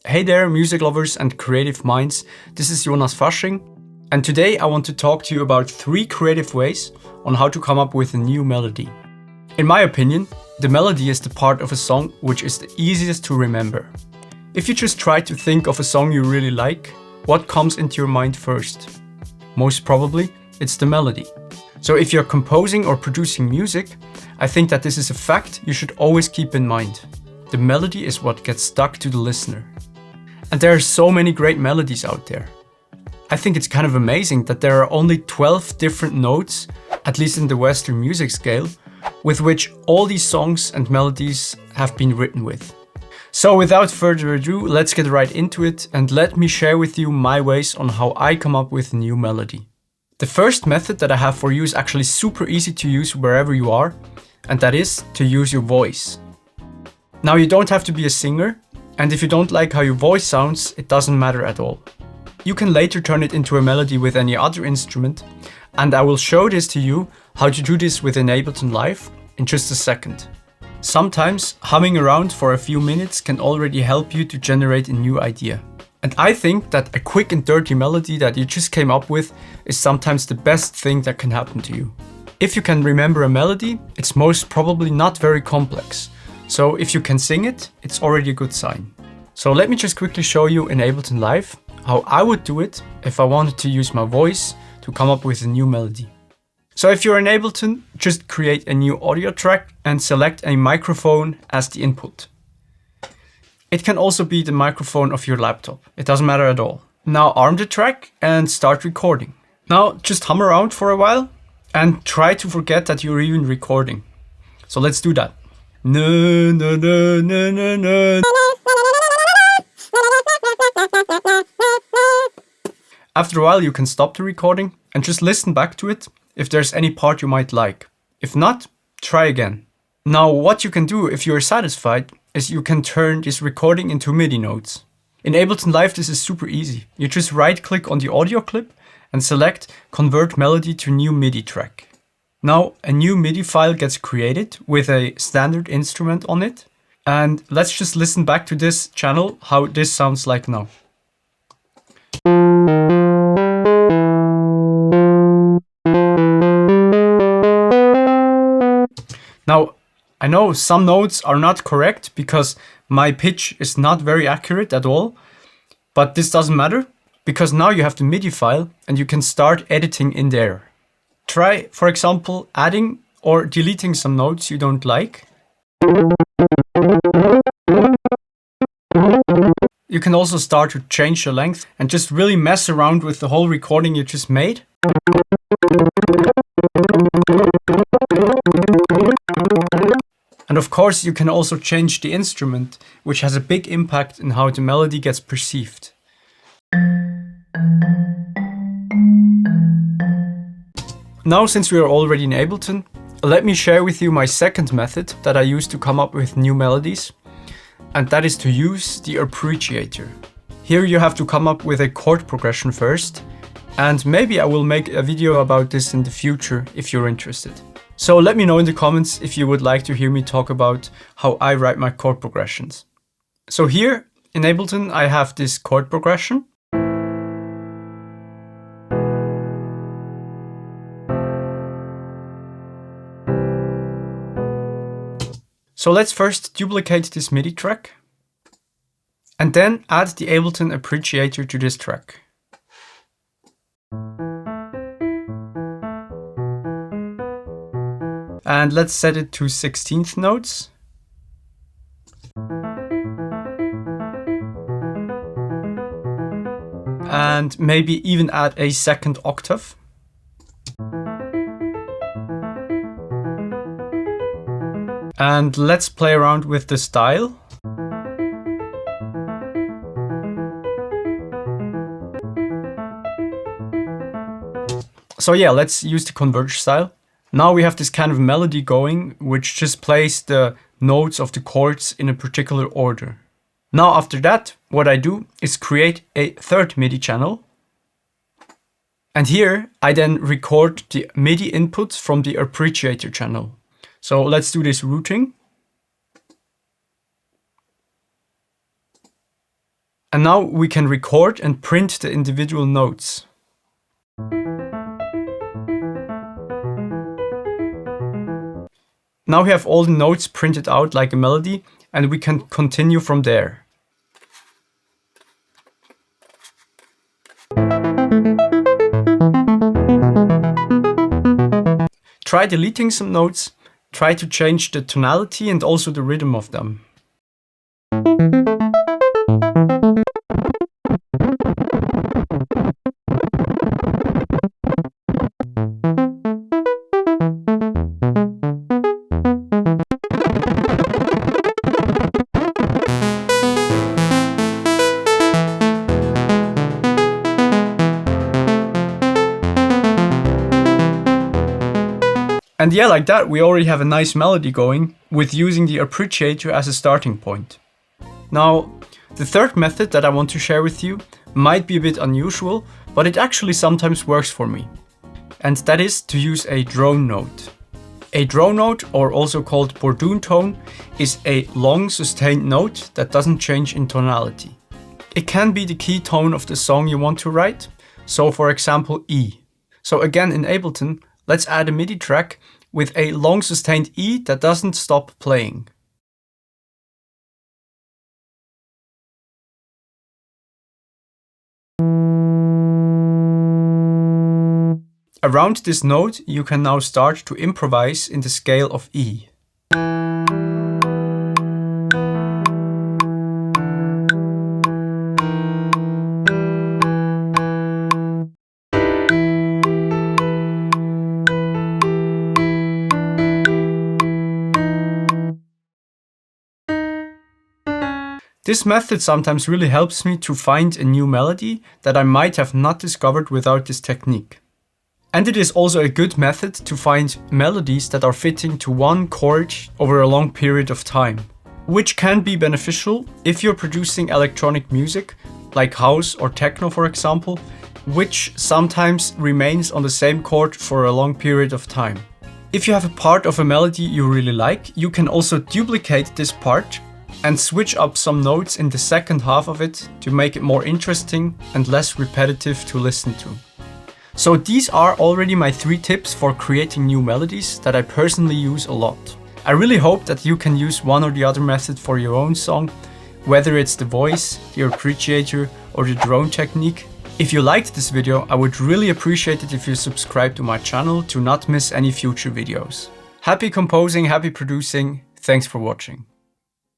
Hey there, music lovers and creative minds. This is Jonas Fasching, and today I want to talk to you about 3 creative ways on how to come up with a new melody. In my opinion, the melody is the part of a song which is the easiest to remember. If you just try to think of a song you really like, what comes into your mind first? Most probably, it's the melody. So if you're composing or producing music, I think that this is a fact you should always keep in mind. The melody is what gets stuck to the listener. And there are so many great melodies out there. I think it's kind of amazing that there are only 12 different notes, at least in the Western music scale, with which all these songs and melodies have been written with. So without further ado, let's get right into it and let me share with you my ways on how I come up with a new melody. The first method that I have for you is actually super easy to use wherever you are, and that is to use your voice. Now you don't have to be a singer, and if you don't like how your voice sounds, it doesn't matter at all. You can later turn it into a melody with any other instrument, and I will show this to you how to do this within Ableton Live in just a second. Sometimes humming around for a few minutes can already help you to generate a new idea. And I think that a quick and dirty melody that you just came up with is sometimes the best thing that can happen to you. If you can remember a melody, it's most probably not very complex. So if you can sing it, it's already a good sign. So let me just quickly show you in Ableton Live how I would do it if I wanted to use my voice to come up with a new melody. So if you're in Ableton, just create a new audio track and select a microphone as the input. It can also be the microphone of your laptop. It doesn't matter at all. Now arm the track and start recording. Now just hum around for a while and try to forget that you're even recording. So let's do that. No, no, no, no, no, no. After a while you can stop the recording and just listen back to it if there's any part you might like. If not, try again. Now what you can do if you're satisfied is you can turn this recording into MIDI notes. In Ableton Live this is super easy. You just right click on the audio clip and select Convert Melody to New MIDI Track. Now a new MIDI file gets created with a standard instrument on it. And let's just listen back to this channel how this sounds like now. Now, I know some notes are not correct because my pitch is not very accurate at all, but this doesn't matter because now you have the MIDI file and you can start editing in there. Try, for example, adding or deleting some notes you don't like. You can also start to change the length and just really mess around with the whole recording you just made. And of course, you can also change the instrument, which has a big impact on how the melody gets perceived. Now, since we are already in Ableton, let me share with you my second method that I use to come up with new melodies, and that is to use the appreciator. Here you have to come up with a chord progression first, and maybe I will make a video about this in the future if you're interested. So let me know in the comments if you would like to hear me talk about how I write my chord progressions. So here in Ableton I have this chord progression. So let's first duplicate this MIDI track and then add the Ableton appreciator to this track. And let's set it to 16th notes. And maybe even add a second octave. And let's play around with the style. So yeah, let's use the converge style. Now we have this kind of melody going, which just plays the notes of the chords in a particular order. Now after that, what I do is create a third MIDI channel. And here I then record the MIDI inputs from the appreciator channel. So let's do this routing. And now we can record and print the individual notes. Now we have all the notes printed out like a melody, and we can continue from there. Try deleting some notes, try to change the tonality and also the rhythm of them. And yeah, like that, we already have a nice melody going with using the appreciator as a starting point. Now, the third method that I want to share with you might be a bit unusual, but it actually sometimes works for me. And that is to use a drone note. A drone note, or also called Bourdon tone, is a long sustained note that doesn't change in tonality. It can be the key tone of the song you want to write, so for example E. So again in Ableton, let's add a MIDI track with a long sustained E that doesn't stop playing. Around this note, you can now start to improvise in the scale of E. This method sometimes really helps me to find a new melody that I might have not discovered without this technique. And it is also a good method to find melodies that are fitting to one chord over a long period of time, which can be beneficial if you're producing electronic music, like house or techno for example, which sometimes remains on the same chord for a long period of time. If you have a part of a melody you really like, you can also duplicate this part and switch up some notes in the second half of it to make it more interesting and less repetitive to listen to. So these are already my 3 tips for creating new melodies that I personally use a lot. I really hope that you can use one or the other method for your own song, whether it's the voice, the appreciator or the drone technique. If you liked this video, I would really appreciate it if you subscribe to my channel to not miss any future videos. Happy composing, happy producing, thanks for watching.